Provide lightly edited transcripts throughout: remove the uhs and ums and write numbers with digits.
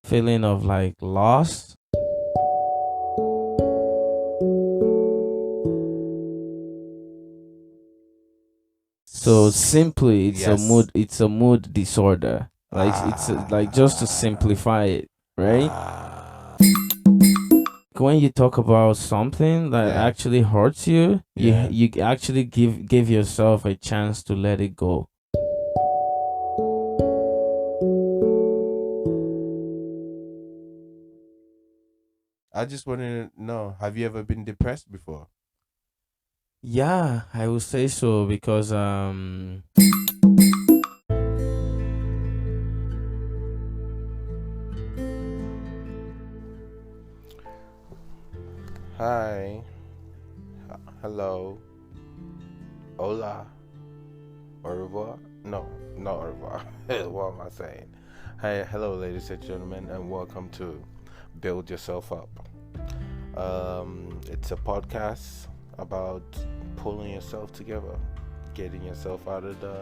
feeling of like loss. So simply, Yes. it's a mood disorder. Like just to Ah. simplify it, right? Ah. When you talk about something that Yeah. actually hurts you, Yeah. you actually give yourself a chance to let it go. I just want to know, have you ever been depressed before? Yeah, I would say so because Hi. Hello. Hola. Au revoir. No, not au revoir. What am I saying? Hi, hello, ladies and gentlemen, and welcome to Build Yourself Up. It's a podcast about pulling yourself together, getting yourself out of the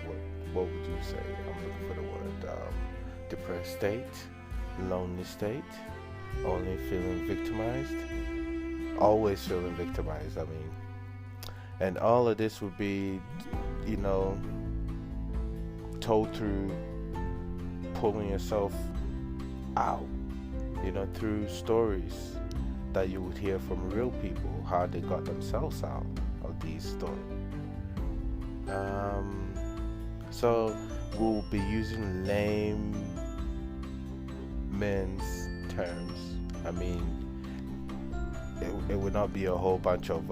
what, what would you say? I'm looking for the word. Depressed state, lonely state, only feeling victimized, always feeling victimized. I mean, and all of this would be, you know, told through pulling yourself out, through stories that you would hear from real people, how they got themselves out of these stories. Um, so we'll be using layman's terms. I mean, it would not be a whole bunch of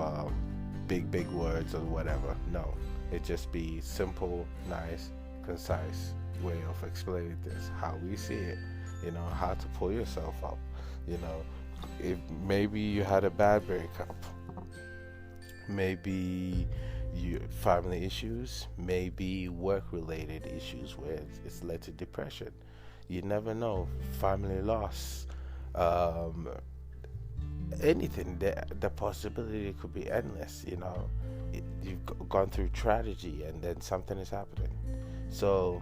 big words or whatever. No, it just be simple, nice, concise way of explaining this, how we see it. How to pull yourself up. You know, if maybe you had a bad breakup, maybe you family issues, maybe work related issues where it's led to depression. You never know. Family loss, um, anything. The possibility could be endless. You've gone through tragedy and then something is happening. So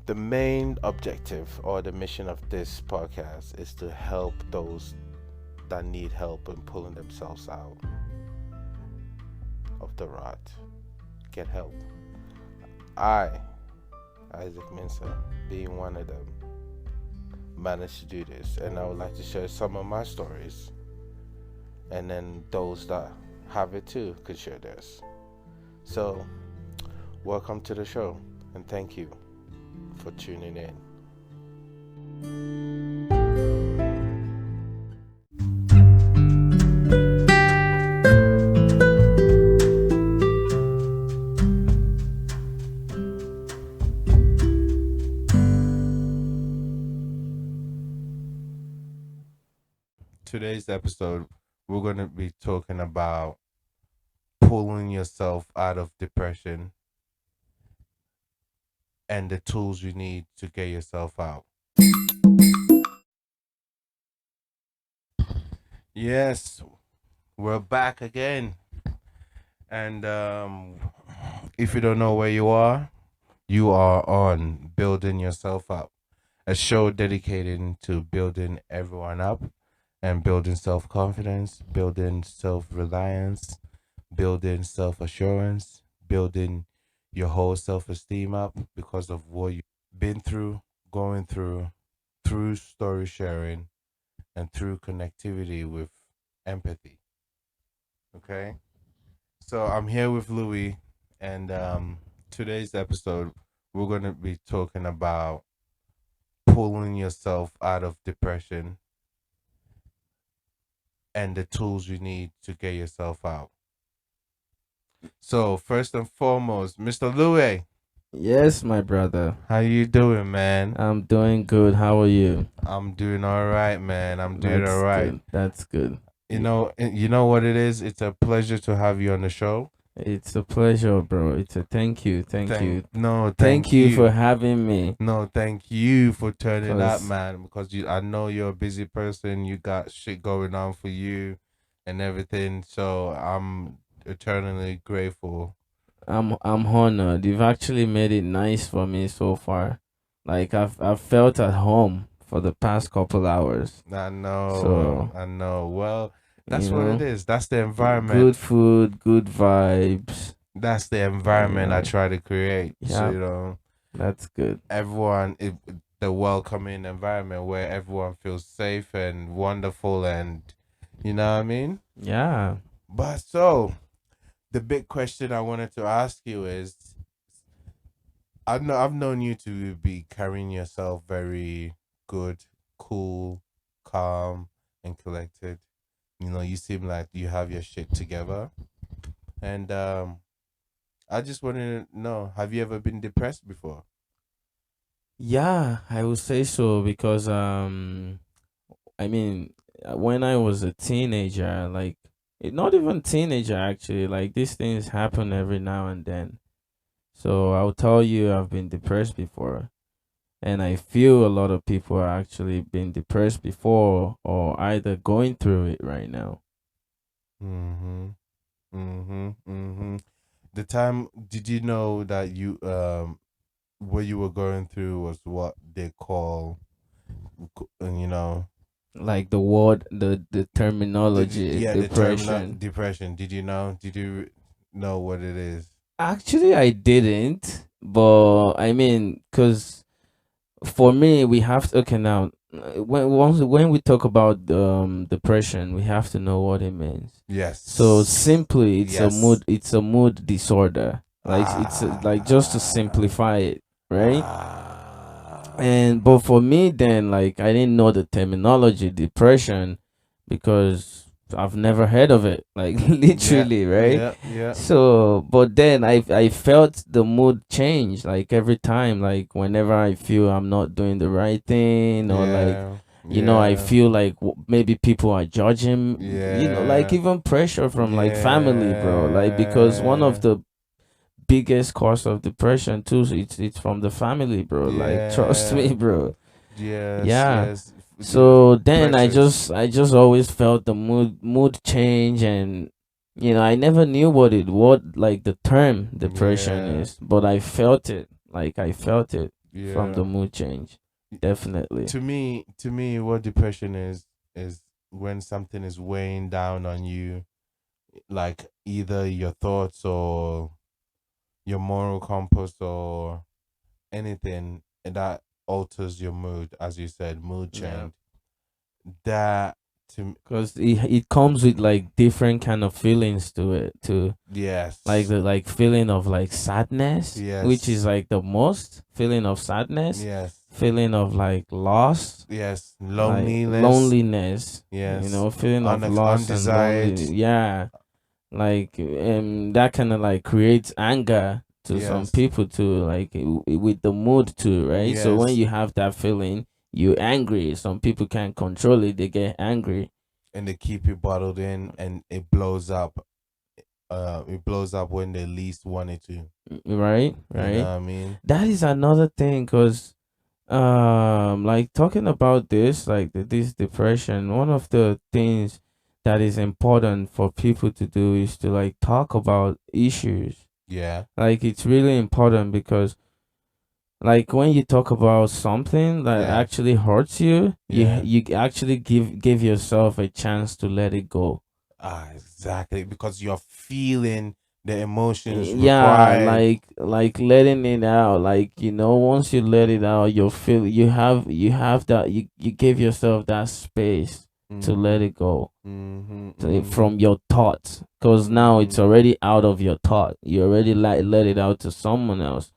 the main objective or the mission of this podcast is to help those that need help in pulling themselves out of the rut. Get help. I, Isaac Mensa, being one of them, managed to do this, and I would like to share some of my stories, and then those that have it too could share theirs. So, welcome to the show, and thank you for tuning in. Today's episode, we're going to be talking about pulling yourself out of depression and the tools you need to get yourself out. Yes, we're back again. And if you don't know where you are on Building Yourself Up, a show dedicated to building everyone up and building self confidence, building self reliance, building self assurance, building your whole self esteem up because of what you've been through, going through story sharing, and through connectivity with empathy. Okay? So I'm here with Louis, and today's episode, we're going to be talking about pulling yourself out of depression and the tools you need to get yourself out. So first and foremost, Mr. Louis, yes, my brother. how you doing, man? I'm doing good. How are you? I'm doing all right, man. I'm doing all That's right. good. That's good. You know what it is? It's a pleasure to have you on the show. It's a pleasure, bro. It's a thank you. Thank Thank you. no, Thank thank you for you. having me. No, thank you for turning up, Cause man. Because I know you're a busy person. You got shit going on for you, and everything. So I'm eternally grateful. I'm honored. You've actually made it nice for me so far. Like I've felt at home for the past couple hours. I know, So, I know. Well, you that's what it know, is. That's the environment. good food, good vibes. That's the You environment I know, try to create. So, yeah, that's good. everyone, the welcoming environment where everyone feels safe and wonderful, and you know what I mean? Yeah. But so, the big question I wanted to ask you is, I've known you to be carrying yourself very good, cool, calm, and collected. You seem like you have your shit together. And I just wanted to know, have you ever been depressed before? Yeah, I would say so because I mean, when I was a teenager, like not even teenager actually, like these things happen every now and then. So I'll tell you, I've been depressed before, and I feel a lot of people are actually been depressed before or either going through it right now. Mm-hmm. Mm-hmm. Mm-hmm. The time, did you know that what you were going through was what they call, you know, Like the word, the terminology, yeah, the terminal depression. depression. Did you know? Did you know what it is? Actually, I didn't, but I mean, cause for me, we have to, okay now. When we talk about depression, we have to know what it means. So Yes. simply, Yes. it's a mood disorder. Like like just to Ah. simplify it, right? Ah. And but for me then, like I didn't know the terminology depression because I've never heard of it. Like Yeah. literally, right? Yeah. Yeah. So but then I felt the mood change like every time, like whenever I feel I'm not doing the right thing, or like Yeah. I Yeah. feel like maybe people are judging, like Yeah. even pressure from like family, bro. Like because one of Yeah. the biggest cause of depression too, it's from the family, bro. Like trust me, Yeah. bro. Yes. Yeah. Yes. So then Pressures. I just always felt the mood change, and I never knew what like the term depression Yeah. is, but I felt it. Like I felt it from Yeah. the mood change. Definitely. To me, what depression is when something is weighing down on you, like either your thoughts or your moral compass or anything that alters your mood, as you said, mood Yeah. change. That to Cuz it comes with like different kind of feelings to it too. Like yes, the like feeling of like sadness, which is yes, like the most feeling of sadness, yes, feeling of like loss, yes, like loneliness, loneliness, yes, feeling of loss and undesired, lonely. Yeah, like that kind of like creates anger to some yes, people too, like with the mood too, right? So when yes, you have that feeling, you're angry. Some people can't control it, they get angry. and they keep it bottled in, and it blows up. It blows up when they least want it to. Right, You know right. what I mean? That is another thing, because like talking about this, like this depression, one of the things that is important for people to do is to like talk about issues. Yeah, Like it's really important because like when you talk about something that yeah, actually hurts you, yeah. you actually give yourself a chance to let it go. Exactly, because you're feeling the emotions Yeah, required. like letting it out, like once you let it out, you have that, you give yourself that space to let Mhm. it go, Mhm. from Mhm. your thoughts, because now it's Mhm. already out of your thought, you already like let it out to someone else.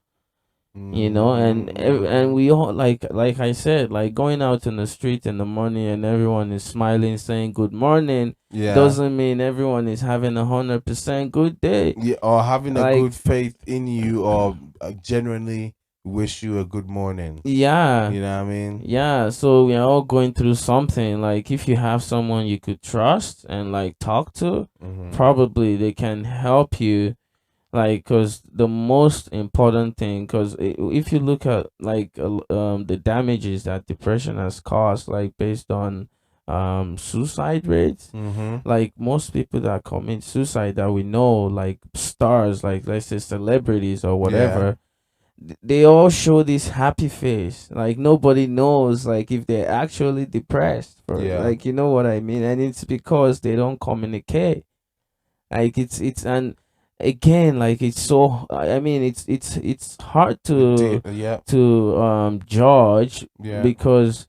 And Mhm. we all, like I said, like going out in the street in the morning and everyone is smiling saying good morning Yeah. doesn't mean everyone is having 100% good day. Yeah, or having a Like, good faith in you, or genuinely wish you a good morning. yeah, You know what I mean? yeah, so we are all going through something. Like if you have someone you could trust and like talk to, Mhm. probably they can help you. Like, because the most important thing, because if you look at like the damages that depression has caused, like based on suicide rates, Mhm. like most people that commit suicide that we know, like stars, like let's say celebrities or Yeah. whatever, they all show this happy face, like nobody knows like if they're actually depressed, for Yeah. like, you know what I mean. And it's because they don't communicate. Like it's and again, like it's so, I mean, it's hard Yeah. to judge, Yeah. because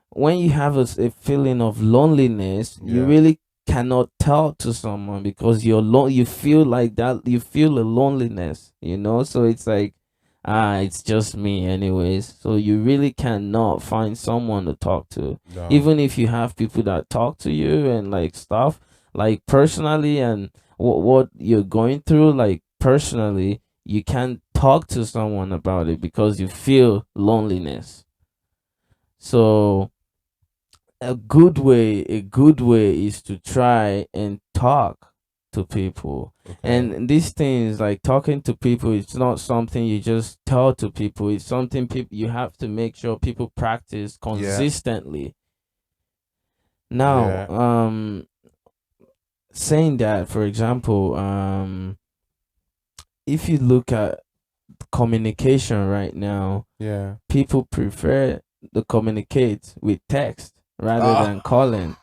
when you have a feeling of loneliness, you Yeah. really cannot talk to someone because you feel like that, you feel a loneliness, so it's like, it's just me anyways, so you really cannot find someone to talk to. No. Even if you have people that talk to you and like stuff, like personally, and what you're going through, like personally, you can't talk to someone about it because you feel loneliness. So a good way is to try and talk to people. Okay. And these things, like talking to people, it's not something you just tell to people. It's something people, you have to make sure people practice Yeah. consistently. Now, Yeah. saying that, for example, if you look at communication right now, Yeah. people prefer to communicate with text rather Ah. than calling.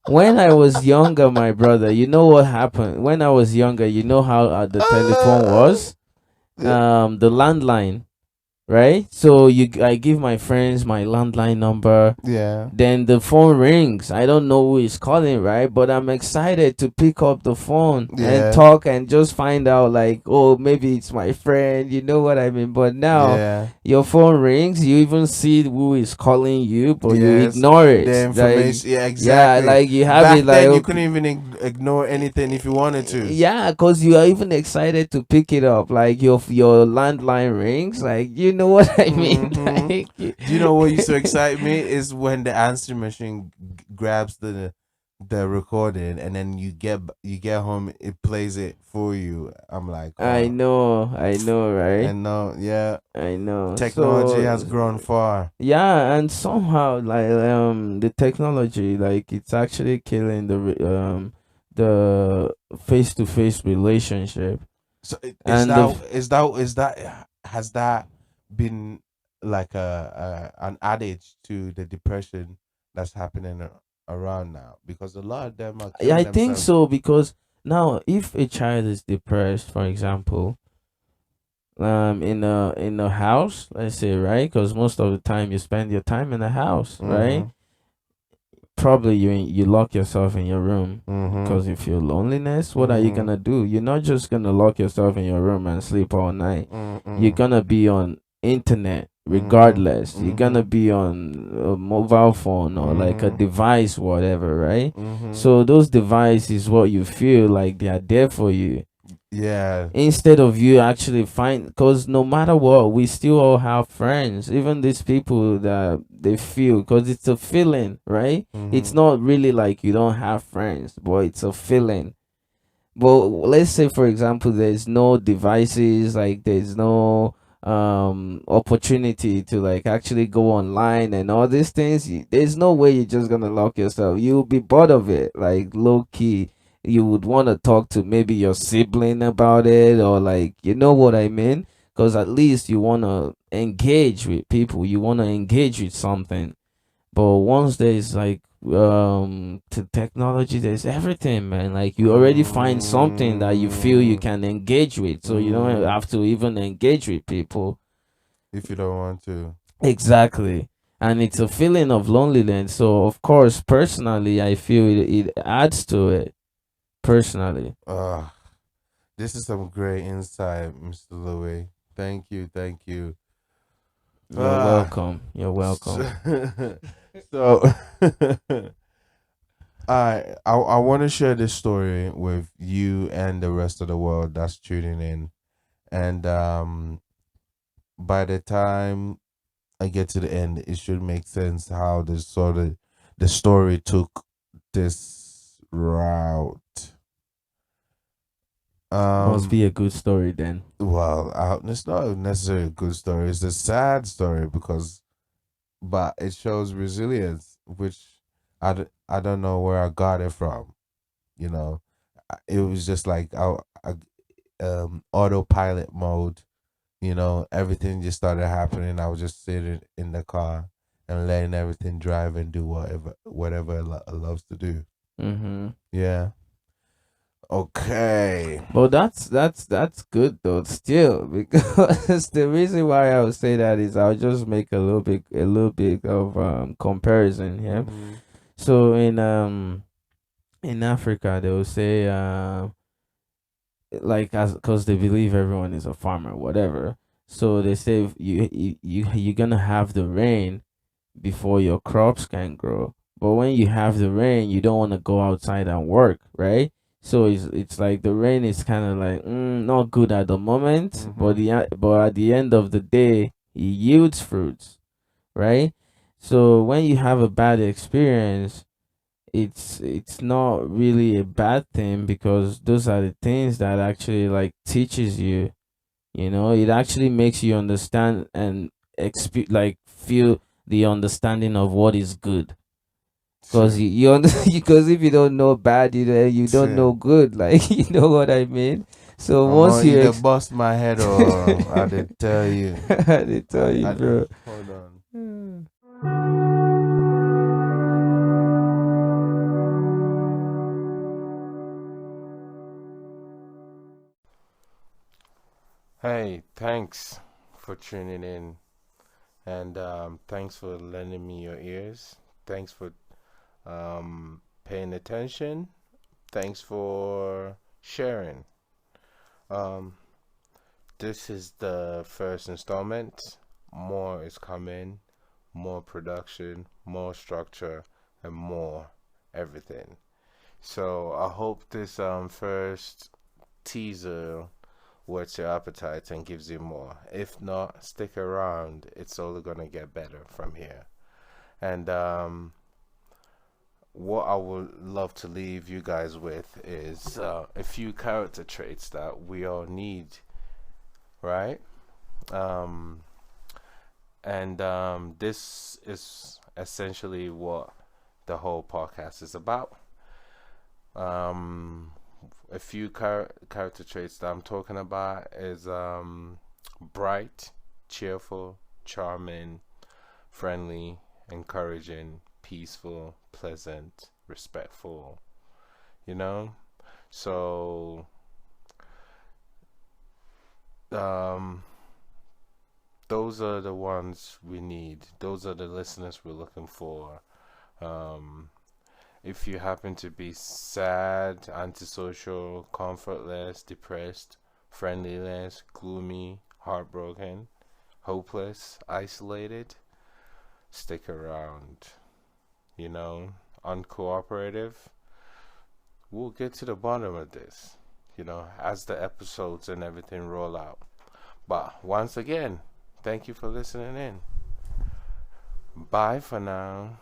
When I was younger, my brother, you know what happened? When I was younger, you know how the telephone was? Yeah. The landline, right? So I give my friends my landline number. Yeah. Then the phone rings. I don't know who is calling, right? But I'm excited to pick up the phone and Yeah. talk and just find out, like, oh, maybe it's my friend. You know what I mean? But now Yeah. your phone rings. You even see who is calling you, but you Yes. ignore The it. Like, information. Yeah. yeah, Exactly. like you have Back it like, then, you couldn't okay. even ignore anything if you wanted to. Yeah, because you are even excited to pick it up. Like your landline rings. Like, you know what I mean? Hmm. Like, Do you know what used to excite me is when the answering machine grabs the recording, and then you get home, it plays it for you. I'm like, oh, I know, right? and no, yeah, I know. technology has So grown far. yeah, and somehow like the technology, like it's actually killing the face to face relationship. So is And the has that been like a an adage to the depression that's happening around now? Because a lot of them are yeah, killing I think themselves. so, because now if a child is depressed, for example, in a house, let's say, right? Because most of the time you spend your time in a house, right? Mm-hmm. Probably you lock yourself in your room Mm-hmm. because you feel loneliness. What are you Mm-hmm. gonna do? You're not just gonna lock yourself in your room and sleep all night. You're Mm-hmm. gonna be on internet Mm-hmm. regardless. You're Mm-hmm. gonna be on a mobile phone or like a Mm-hmm. device, whatever, right? Mm-hmm. So those devices, what you feel like they are there for you, Yeah. instead of you actually find, because no matter what, we still all have friends, even these people that they feel, because it's a feeling, right? It's Mm-hmm. not really like you don't have friends, but it's a feeling. But let's say, for example, there's no devices, like there's no opportunity to like actually go online and all these things. There's no way you're just gonna lock yourself. You'll be bored of it, like low key. You would want to talk to maybe your sibling about it, or like, you know what I mean, because at least you want to engage with people, you want to engage with something. But once there's like to technology, there's everything, man. Like you already find something that you feel you Mm-hmm. can engage with, so you don't Mm-hmm. have to even engage with people. If you don't want to. Exactly. And it's a feeling of loneliness. So of course, personally, I feel it adds to it. Personally. Uh, this is some great insight, Mr. Louis. Thank you. Thank you. You're Ah. welcome. You're So, welcome. so I want to share this story with you and the rest of the world that's tuning in. And by the time I get to the end, it should make sense how this sort of the story took this route. Must Um, be a good story then. well, it's not necessarily a good story. It's a sad story because, but it shows resilience, which I don't know where I got it from. You know, it was just like autopilot mode. everything just started happening. I was just sitting in the car and letting everything drive and do whatever it loves to do. Mm-hmm. Yeah. Okay. But that's good though still, because the reason why I would say that is I'll just make a little bit of comparison here. Mm-hmm. So in Africa they will say like, as because they believe everyone is a farmer, whatever. So they say if you're gonna have the rain before your crops can grow. But when you have the rain, you don't want to go outside and work, right? So it's like the rain is kind of like not good at the moment, but Mm-hmm. but at the end of the day, it yields fruits, right? So when you have a bad experience, it's not really a bad thing, because those are the things that actually like teaches you. It actually makes you understand and like feel the understanding of what is good. Because True. because if you don't know bad, you don't True. know good. Like, you know what I mean. So I'm once gonna you either bust my head or I did tell you. they tell you, I bro. hold on. Hmm. Hey, thanks for tuning in, and thanks for lending me your ears. Thanks for paying attention. Thanks for sharing. Um, this is the first installment. More is coming, more production, more structure, and more everything. So I hope this first teaser whets your appetite and gives you more. If not, stick around. It's only gonna get better from here. And what I would love to leave you guys with is a few character traits that we all need, right? Um, and this is essentially what the whole podcast is about. Um, a few character traits that I'm talking about is bright, cheerful, charming, friendly, encouraging, peaceful, pleasant, respectful. You know, so um, those are the ones we need. Those are the listeners we're looking for. Um, if you happen to be sad, antisocial, comfortless, depressed, friendlyless, gloomy, heartbroken, hopeless, isolated, stick around. Uncooperative, we'll get to the bottom of this, as the episodes and everything roll out. But once again, thank you for listening in. Bye for now.